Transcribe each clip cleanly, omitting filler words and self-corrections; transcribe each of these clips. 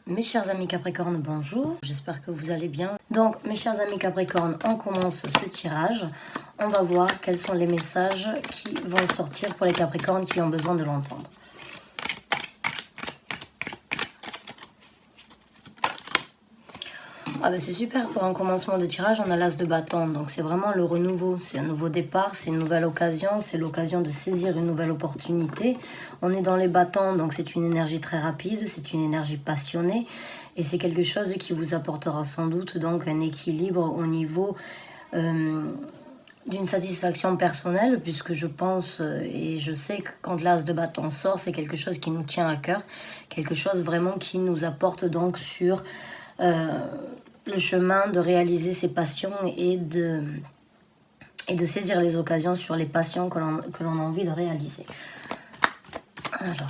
Mes chers amis Capricorne, bonjour, j'espère que vous allez bien. Donc mes chers amis Capricorne, on commence ce tirage. On va voir quels sont les messages qui vont sortir pour les Capricornes qui ont besoin de l'entendre. Ah ben c'est super, pour un commencement de tirage, on a l'as de bâton, donc c'est vraiment le renouveau, c'est un nouveau départ, c'est une nouvelle occasion, c'est l'occasion de saisir une nouvelle opportunité. On est dans les bâtons, donc c'est une énergie très rapide, c'est une énergie passionnée, et c'est quelque chose qui vous apportera sans doute donc un équilibre au niveau d'une satisfaction personnelle, puisque je pense et je sais que quand l'as de bâton sort, c'est quelque chose qui nous tient à cœur, quelque chose vraiment qui nous apporte donc sur le chemin de réaliser ses passions et de saisir les occasions sur les passions que l'on a envie de réaliser. Alors,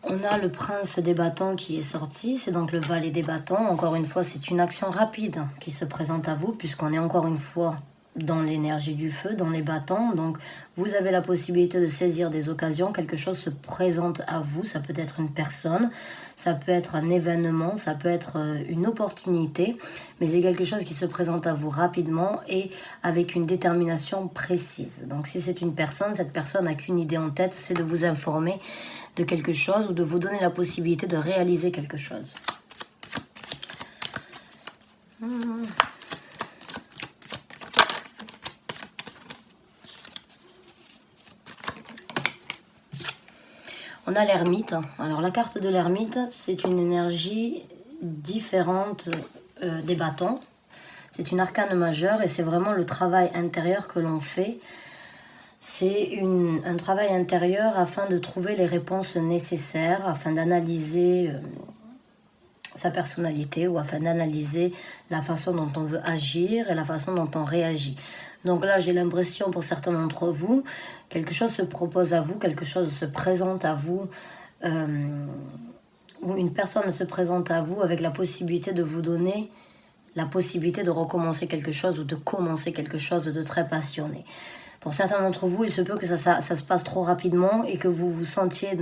on a le prince des bâtons qui est sorti, c'est donc le valet des bâtons. Encore une fois, c'est une action rapide qui se présente à vous, puisqu'on est encore une fois dans l'énergie du feu, dans les bâtons. Donc vous avez la possibilité de saisir des occasions, quelque chose se présente à vous, ça peut être une personne, ça peut être un événement, ça peut être une opportunité, mais c'est quelque chose qui se présente à vous rapidement et avec une détermination précise. Donc si c'est une personne, cette personne n'a qu'une idée en tête, c'est de vous informer de quelque chose ou de vous donner la possibilité de réaliser quelque chose. On a l'ermite. Alors la carte de l'ermite, c'est une énergie différente des bâtons. C'est une arcane majeure et c'est vraiment le travail intérieur que l'on fait. C'est un travail intérieur afin de trouver les réponses nécessaires, afin d'analyser sa personnalité ou afin d'analyser la façon dont on veut agir et la façon dont on réagit. Donc là, j'ai l'impression pour certains d'entre vous, quelque chose se propose à vous, quelque chose se présente à vous, ou une personne se présente à vous avec la possibilité de vous donner la possibilité de recommencer quelque chose ou de commencer quelque chose de très passionné. Pour certains d'entre vous, il se peut que ça se passe trop rapidement et que vous vous sentiez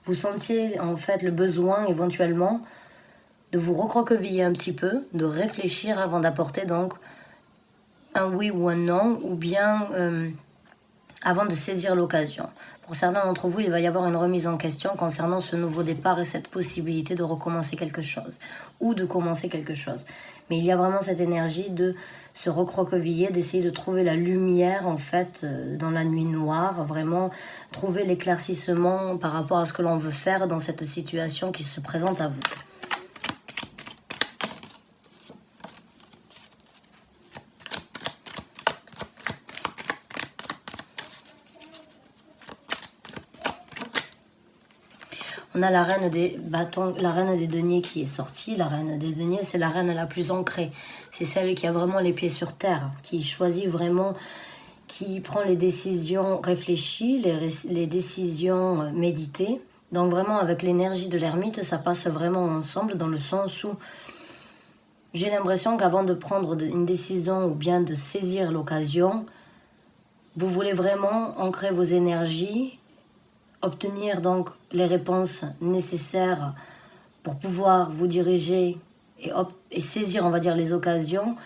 vous sentiez en fait le besoin éventuellement de vous recroqueviller un petit peu, de réfléchir avant d'apporter donc un oui ou un non, ou bien avant de saisir l'occasion. Pour certains d'entre vous, il va y avoir une remise en question concernant ce nouveau départ et cette possibilité de recommencer quelque chose, ou de commencer quelque chose. Mais il y a vraiment cette énergie de se recroqueviller, d'essayer de trouver la lumière en fait dans la nuit noire, vraiment trouver l'éclaircissement par rapport à ce que l'on veut faire dans cette situation qui se présente à vous. On a la reine des bâtons, la reine des deniers qui est sortie. La reine des deniers, c'est la reine la plus ancrée. C'est celle qui a vraiment les pieds sur terre, qui choisit vraiment, qui prend les décisions réfléchies, les décisions méditées. Donc vraiment, avec l'énergie de l'ermite, ça passe vraiment ensemble dans le sens où j'ai l'impression qu'avant de prendre une décision ou bien de saisir l'occasion, vous voulez vraiment ancrer vos énergies, obtenir donc les réponses nécessaires pour pouvoir vous diriger et saisir, on va dire, les occasions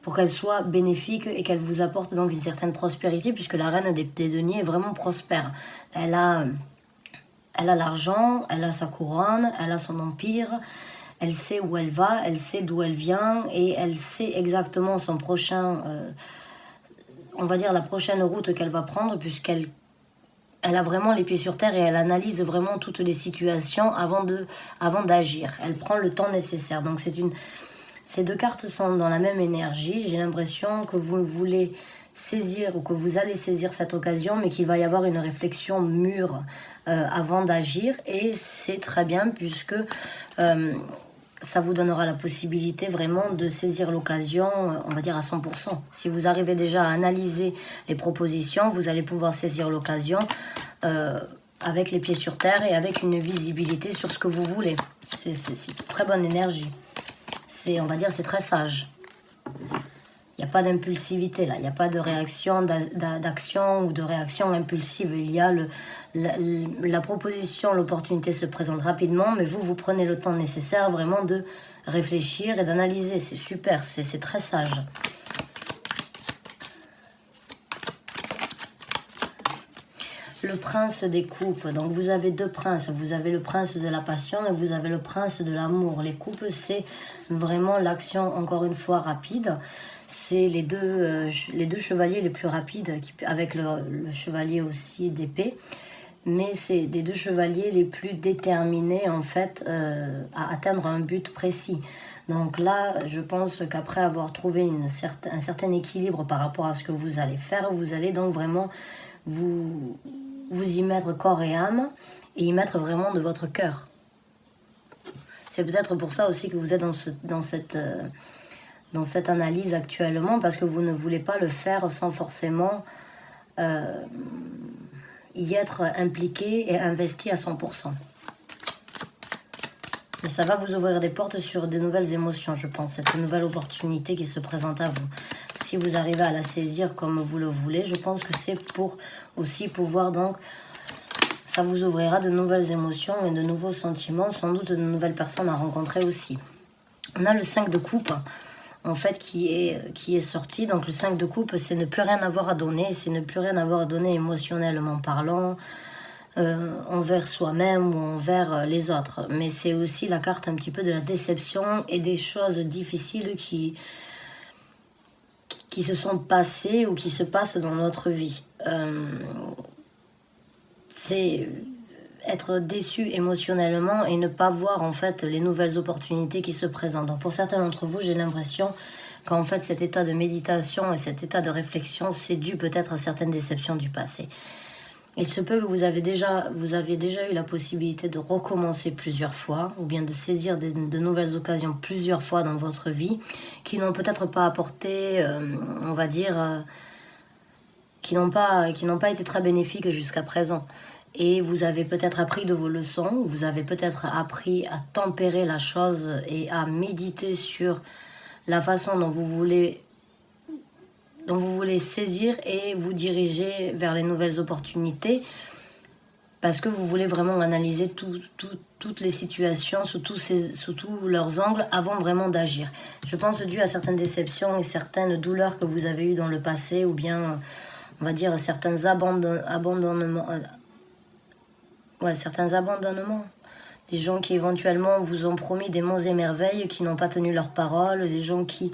pour qu'elles soient bénéfiques et qu'elles vous apportent donc une certaine prospérité, puisque la reine des deniers est vraiment prospère. Elle a l'argent, elle a sa couronne, elle a son empire, elle sait où elle va, elle sait d'où elle vient et elle sait exactement son prochain, on va dire la prochaine route qu'elle va prendre, puisqu'elle a vraiment les pieds sur terre et elle analyse vraiment toutes les situations avant d'agir. Elle prend le temps nécessaire. Donc ces deux cartes sont dans la même énergie. J'ai l'impression que vous voulez saisir ou que vous allez saisir cette occasion, mais qu'il va y avoir une réflexion mûre avant d'agir. Et c'est très bien puisque ça vous donnera la possibilité vraiment de saisir l'occasion, on va dire à 100%. Si vous arrivez déjà à analyser les propositions, vous allez pouvoir saisir l'occasion avec les pieds sur terre et avec une visibilité sur ce que vous voulez. C'est une très bonne énergie. On va dire c'est très sage. Il n'y a pas d'impulsivité là, il n'y a pas de réaction, d'action ou de réaction impulsive. Il y a la proposition, l'opportunité se présente rapidement, mais vous prenez le temps nécessaire vraiment de réfléchir et d'analyser. C'est super, c'est très sage. Le prince des coupes, donc vous avez deux princes, vous avez le prince de la passion et vous avez le prince de l'amour. Les coupes, c'est vraiment l'action, encore une fois, rapide. C'est les deux chevaliers les plus rapides, avec le chevalier aussi d'épée. Mais c'est des deux chevaliers les plus déterminés, en fait, à atteindre un but précis. Donc là, je pense qu'après avoir trouvé un certain équilibre par rapport à ce que vous allez faire, vous allez donc vraiment vous y mettre corps et âme et y mettre vraiment de votre cœur. C'est peut-être pour ça aussi que vous êtes dans cette analyse actuellement, parce que vous ne voulez pas le faire sans forcément y être impliqué et investi à 100%. Et ça va vous ouvrir des portes sur de nouvelles émotions, je pense, cette nouvelle opportunité qui se présente à vous. Si vous arrivez à la saisir comme vous le voulez, je pense que c'est pour aussi pouvoir donc... Ça vous ouvrira de nouvelles émotions et de nouveaux sentiments, sans doute de nouvelles personnes à rencontrer aussi. On a le 5 de coupe, en fait, qui est sorti. Donc le 5 de coupe, c'est ne plus rien avoir à donner, c'est ne plus rien avoir à donner émotionnellement parlant, envers soi-même ou envers les autres. Mais c'est aussi la carte un petit peu de la déception et des choses difficiles qui se sont passées ou qui se passent dans notre vie. C'est être déçu émotionnellement et ne pas voir en fait les nouvelles opportunités qui se présentent. Donc pour certains d'entre vous, j'ai l'impression qu'en fait cet état de méditation et cet état de réflexion, c'est dû peut-être à certaines déceptions du passé. Il se peut que vous avez déjà eu la possibilité de recommencer plusieurs fois, ou bien de saisir de nouvelles occasions plusieurs fois dans votre vie, qui n'ont peut-être pas apporté, on va dire, qui n'ont pas été très bénéfiques jusqu'à présent. Et vous avez peut-être appris de vos leçons, vous avez peut-être appris à tempérer la chose et à méditer sur la façon dont vous voulez saisir et vous diriger vers les nouvelles opportunités, parce que vous voulez vraiment analyser toutes les situations sous tous leurs angles avant vraiment d'agir. Je pense dû à certaines déceptions et certaines douleurs que vous avez eues dans le passé, ou bien, on va dire, certains abandonnements. Les gens qui éventuellement vous ont promis des monts et merveilles, qui n'ont pas tenu leur parole, les gens qui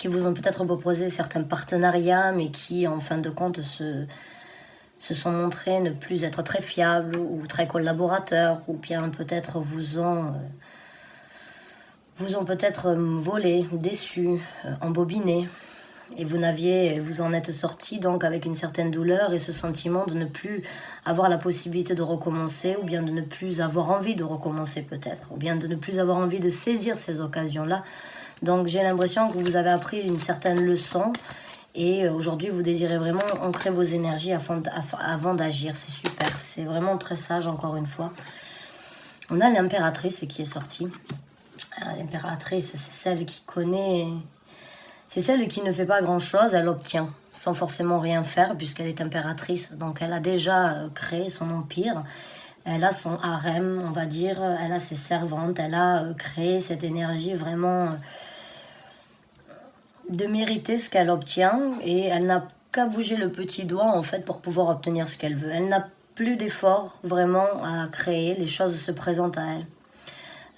vous ont peut-être proposé certains partenariats, mais qui en fin de compte se sont montrés ne plus être très fiables ou très collaborateurs, ou bien peut-être vous ont peut-être volé, déçu, embobiné. Et vous en êtes sorti donc avec une certaine douleur et ce sentiment de ne plus avoir la possibilité de recommencer, ou bien de ne plus avoir envie de recommencer peut-être, ou bien de ne plus avoir envie de saisir ces occasions-là. Donc j'ai l'impression que vous avez appris une certaine leçon et aujourd'hui vous désirez vraiment ancrer vos énergies avant d'agir. C'est super, c'est vraiment très sage encore une fois. On a l'impératrice qui est sortie. L'impératrice, c'est celle qui connaît... C'est celle qui ne fait pas grand-chose, elle obtient, sans forcément rien faire, puisqu'elle est impératrice. Donc elle a déjà créé son empire, elle a son harem, on va dire, elle a ses servantes, elle a créé cette énergie vraiment de mériter ce qu'elle obtient, et elle n'a qu'à bouger le petit doigt, en fait, pour pouvoir obtenir ce qu'elle veut. Elle n'a plus d'effort vraiment à créer, les choses se présentent à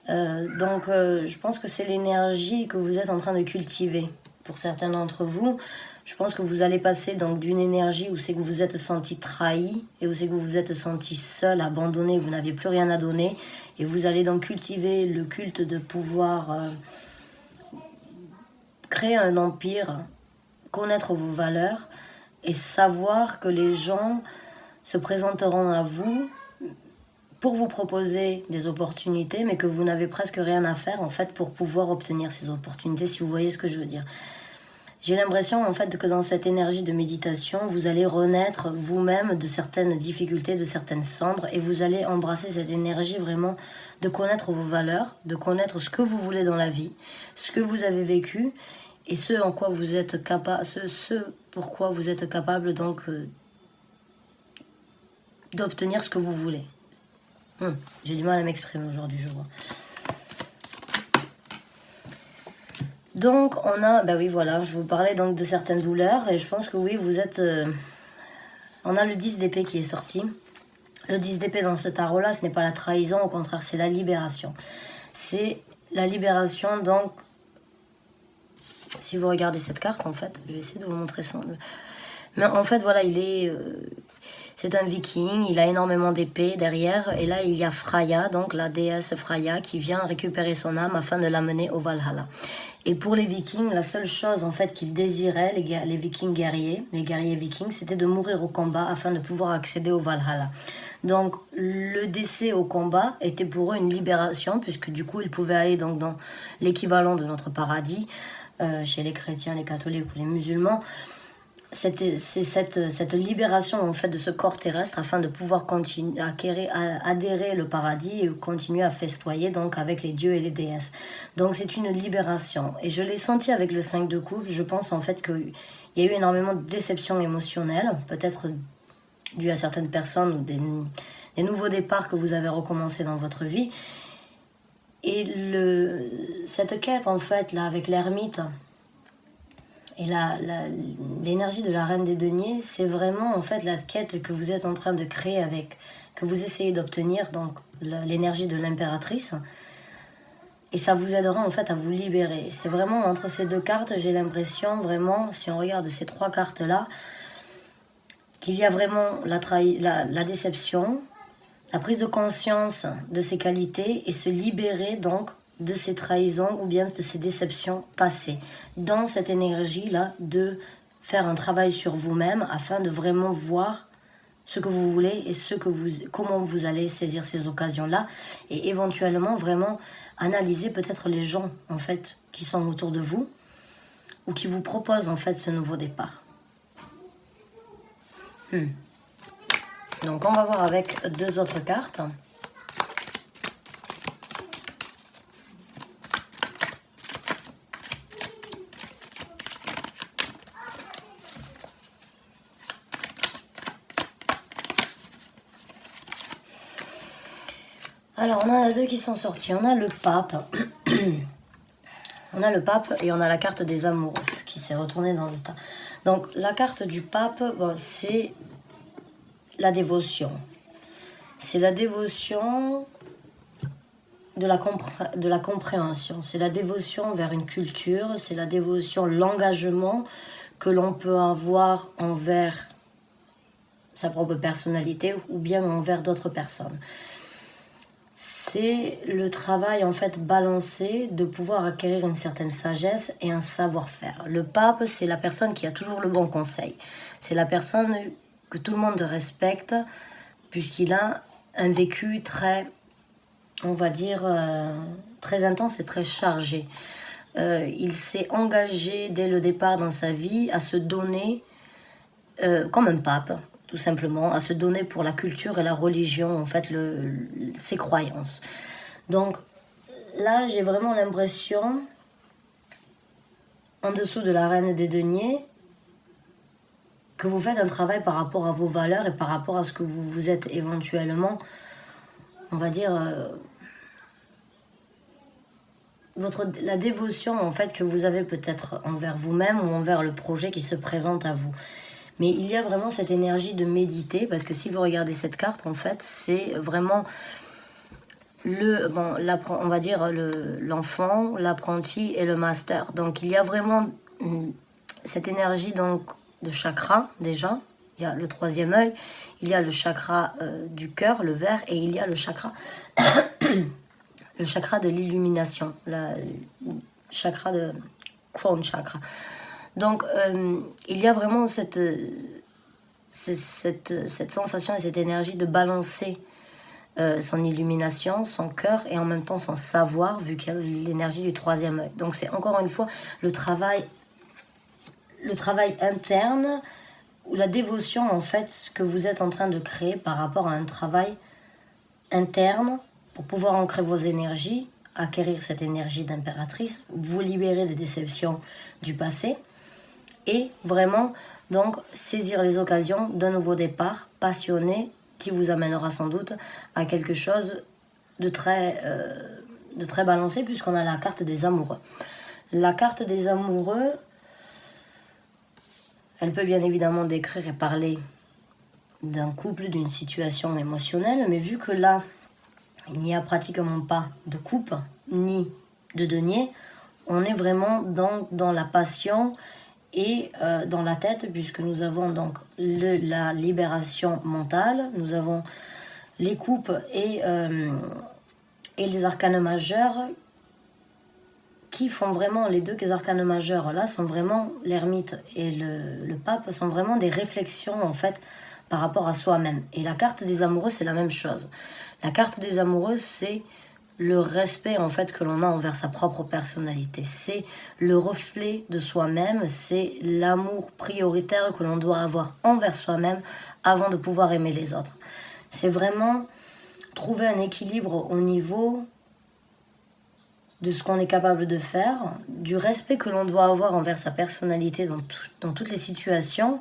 elle. Donc je pense que c'est l'énergie que vous êtes en train de cultiver. Pour certains d'entre vous, je pense que vous allez passer donc d'une énergie où c'est que vous vous êtes senti trahi et où c'est que vous vous êtes senti seul, abandonné, vous n'aviez plus rien à donner, et vous allez donc cultiver le culte de pouvoir créer un empire, connaître vos valeurs et savoir que les gens se présenteront à vous pour vous proposer des opportunités, mais que vous n'avez presque rien à faire en fait pour pouvoir obtenir ces opportunités, si vous voyez ce que je veux dire. J'ai l'impression en fait que dans cette énergie de méditation, vous allez renaître vous-même de certaines difficultés, de certaines cendres, et vous allez embrasser cette énergie vraiment de connaître vos valeurs, de connaître ce que vous voulez dans la vie, ce que vous avez vécu, et ce en quoi vous êtes capable, ce pourquoi vous êtes capable donc d'obtenir ce que vous voulez. J'ai du mal à m'exprimer aujourd'hui, je vois. Donc on a, bah oui voilà, je vous parlais donc de certaines douleurs et je pense que oui vous êtes, on a le 10 d'épée qui est sorti. Le 10 d'épée dans ce tarot là ce n'est pas la trahison, au contraire c'est la libération. C'est la libération donc, si vous regardez cette carte en fait, je vais essayer de vous montrer ça. Mais en fait voilà il est, c'est un viking, il a énormément d'épées derrière et là il y a Freya, donc la déesse Freya qui vient récupérer son âme afin de l'amener au Valhalla. Et pour les vikings, la seule chose en fait qu'ils désiraient, les vikings guerriers, les guerriers vikings, c'était de mourir au combat afin de pouvoir accéder au Valhalla. Donc le décès au combat était pour eux une libération, puisque du coup ils pouvaient aller donc dans l'équivalent de notre paradis, chez les chrétiens, les catholiques ou les musulmans. C'est cette libération en fait de ce corps terrestre afin de pouvoir continuer à adhérer le paradis et continuer à festoyer donc avec les dieux et les déesses. Donc c'est une libération et je l'ai senti avec le 5 de coupe. Je pense en fait qu'il y a eu énormément de déceptions émotionnelles, peut-être dues à certaines personnes ou des nouveaux départs que vous avez recommencé dans votre vie. Et cette quête en fait là avec l'ermite et l'énergie de la reine des deniers, c'est vraiment en fait la quête que vous êtes en train de créer que vous essayez d'obtenir, donc l'énergie de l'impératrice. Et ça vous aidera en fait à vous libérer. C'est vraiment entre ces deux cartes, j'ai l'impression vraiment, si on regarde ces trois cartes-là, qu'il y a vraiment la déception, la prise de conscience de ses qualités et se libérer donc de ces trahisons ou bien de ces déceptions passées. Dans cette énergie-là, de faire un travail sur vous-même afin de vraiment voir ce que vous voulez et comment vous allez saisir ces occasions-là et éventuellement vraiment analyser peut-être les gens en fait qui sont autour de vous ou qui vous proposent en fait ce nouveau départ. Donc on va voir avec deux autres cartes. Alors, on en a deux qui sont sortis. On a le pape. On a le pape et on a la carte des amoureux qui s'est retournée dans le temps. Donc, la carte du pape, bon, c'est la dévotion. C'est la dévotion de la compréhension. C'est la dévotion vers une culture. C'est la dévotion, l'engagement que l'on peut avoir envers sa propre personnalité ou bien envers d'autres personnes. C'est le travail en fait balancé de pouvoir acquérir une certaine sagesse et un savoir-faire. Le pape, c'est la personne qui a toujours le bon conseil. C'est la personne que tout le monde respecte puisqu'il a un vécu très, on va dire, très intense et très chargé. Il s'est engagé dès le départ dans sa vie à se donner comme un pape, tout simplement, à se donner pour la culture et la religion, en fait, ses croyances. Donc là, j'ai vraiment l'impression, en dessous de la reine des deniers, que vous faites un travail par rapport à vos valeurs et par rapport à ce que vous êtes éventuellement, on va dire, la dévotion en fait que vous avez peut-être envers vous-même ou envers le projet qui se présente à vous. Mais il y a vraiment cette énergie de méditer, parce que si vous regardez cette carte, en fait, c'est vraiment on va dire l'enfant, l'apprenti et le master. Donc il y a vraiment cette énergie donc de chakra déjà. Il y a le troisième œil, il y a le chakra du cœur, le vert, et il y a le chakra le chakra de l'illumination, le chakra de crown chakra. Donc, il y a vraiment cette sensation et cette énergie de balancer son illumination, son cœur et en même temps son savoir, vu qu'il y a l'énergie du troisième œil. Donc, c'est encore une fois le travail le travail interne ou la dévotion en fait que vous êtes en train de créer par rapport à un travail interne pour pouvoir ancrer vos énergies, acquérir cette énergie d'impératrice, vous libérer des déceptions du passé et vraiment donc saisir les occasions d'un nouveau départ passionné qui vous amènera sans doute à quelque chose de très balancé puisqu'on a la carte des amoureux. La carte des amoureux, elle peut bien évidemment décrire et parler d'un couple, d'une situation émotionnelle, mais vu que là, il n'y a pratiquement pas de coupe ni de denier, on est vraiment dans la passion et dans la tête, puisque nous avons donc la libération mentale, nous avons les coupes et les arcanes majeurs qui font vraiment, les deux arcanes majeurs là sont vraiment, l'ermite et le pape sont vraiment des réflexions en fait par rapport à soi-même. Et la carte des amoureux, c'est la même chose. La carte des amoureux, c'est le respect en fait que l'on a envers sa propre personnalité. C'est le reflet de soi-même, c'est l'amour prioritaire que l'on doit avoir envers soi-même avant de pouvoir aimer les autres. C'est vraiment trouver un équilibre au niveau de ce qu'on est capable de faire, du respect que l'on doit avoir envers sa personnalité dans toutes les situations,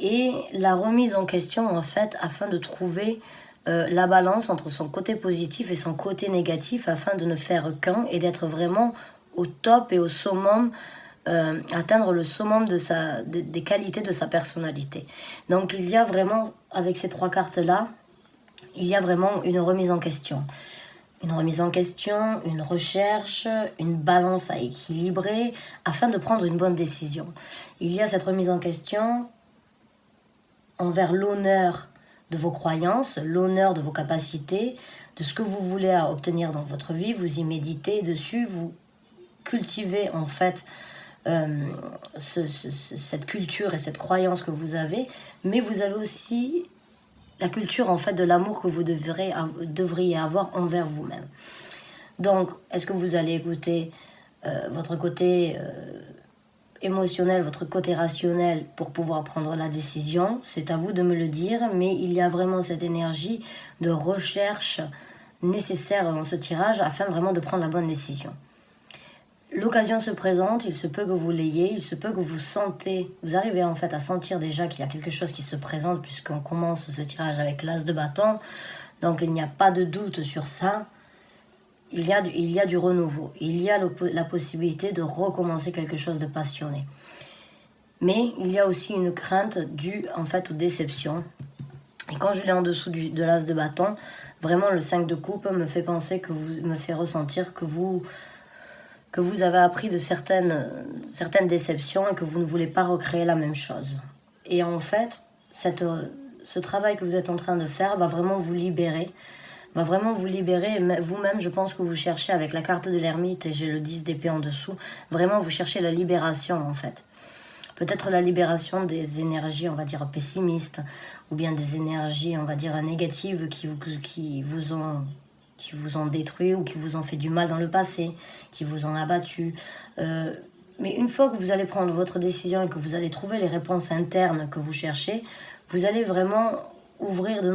et la remise en question en fait afin de trouver la balance entre son côté positif et son côté négatif afin de ne faire qu'un et d'être vraiment au top et au summum, atteindre le summum des qualités de sa personnalité. Donc il y a vraiment, avec ces trois cartes-là, il y a vraiment une remise en question. Une remise en question, une recherche, une balance à équilibrer afin de prendre une bonne décision. Il y a cette remise en question envers l'honneur de vos croyances, l'honneur de vos capacités, de ce que vous voulez obtenir dans votre vie. Vous y méditez dessus, vous cultivez en fait cette culture et cette croyance que vous avez, mais vous avez aussi la culture en fait de l'amour que vous devriez avoir envers vous-même. Donc, est-ce que vous allez écouter votre côté émotionnel, votre côté rationnel pour pouvoir prendre la décision? C'est à vous de me le dire, mais il y a vraiment cette énergie de recherche nécessaire dans ce tirage afin vraiment de prendre la bonne décision. L'occasion se présente, il se peut que vous l'ayez, il se peut que vous arrivez en fait à sentir déjà qu'il y a quelque chose qui se présente puisqu'on commence ce tirage avec l'as de bâton, donc il n'y a pas de doute sur ça. Il y a du renouveau, il y a la possibilité de recommencer quelque chose de passionné. Mais il y a aussi une crainte due en fait aux déceptions. Et quand je l'ai en dessous de l'as de bâton, vraiment le 5 de coupe me fait penser me fait ressentir que vous avez appris de certaines déceptions et que vous ne voulez pas recréer la même chose. Et en fait, ce travail que vous êtes en train de faire va vraiment vous libérer. Vous-même, je pense que vous cherchez avec la carte de l'ermite, et j'ai le 10 d'épée en dessous, vraiment vous cherchez la libération en fait. Peut-être la libération des énergies, on va dire, pessimistes, ou bien des énergies, on va dire, négatives qui vous ont détruit ou qui vous ont fait du mal dans le passé, qui vous ont abattu. Mais une fois que vous allez prendre votre décision et que vous allez trouver les réponses internes que vous cherchez, vous allez vraiment ouvrir de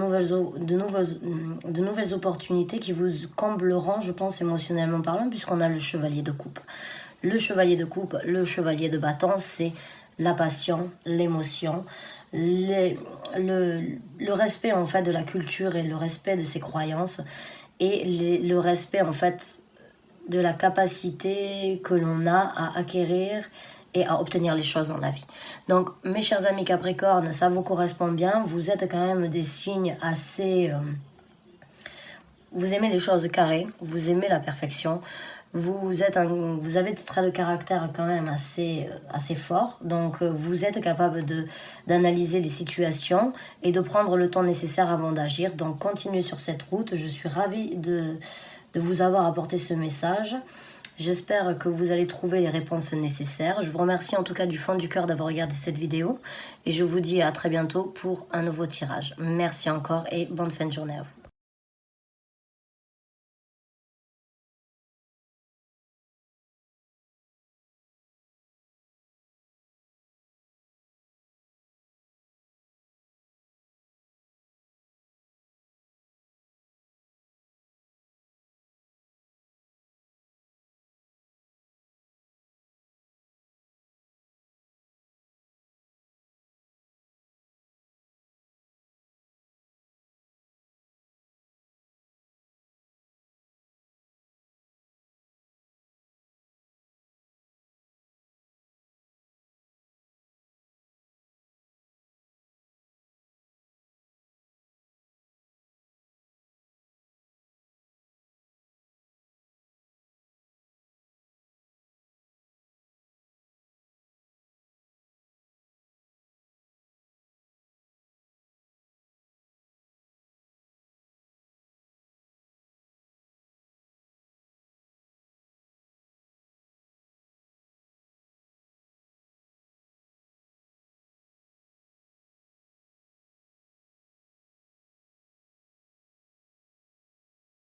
nouvelles opportunités qui vous combleront, je pense, émotionnellement parlant, puisqu'on a le chevalier de coupe. Le chevalier de coupe, le chevalier de bâton, c'est la passion, l'émotion, le respect en fait de la culture et le respect de ses croyances, et le respect en fait de la capacité que l'on a à acquérir et à obtenir les choses dans la vie. Donc mes chers amis Capricorne, ça vous correspond bien, vous êtes quand même des signes assez... vous aimez les choses carrées, vous aimez la perfection, vous avez des traits de caractère quand même assez forts, donc vous êtes capable d'analyser les situations et de prendre le temps nécessaire avant d'agir. Donc continuez sur cette route, je suis ravie de vous avoir apporté ce message. J'espère que vous allez trouver les réponses nécessaires. Je vous remercie en tout cas du fond du cœur d'avoir regardé cette vidéo et je vous dis à très bientôt pour un nouveau tirage. Merci encore et bonne fin de journée à vous.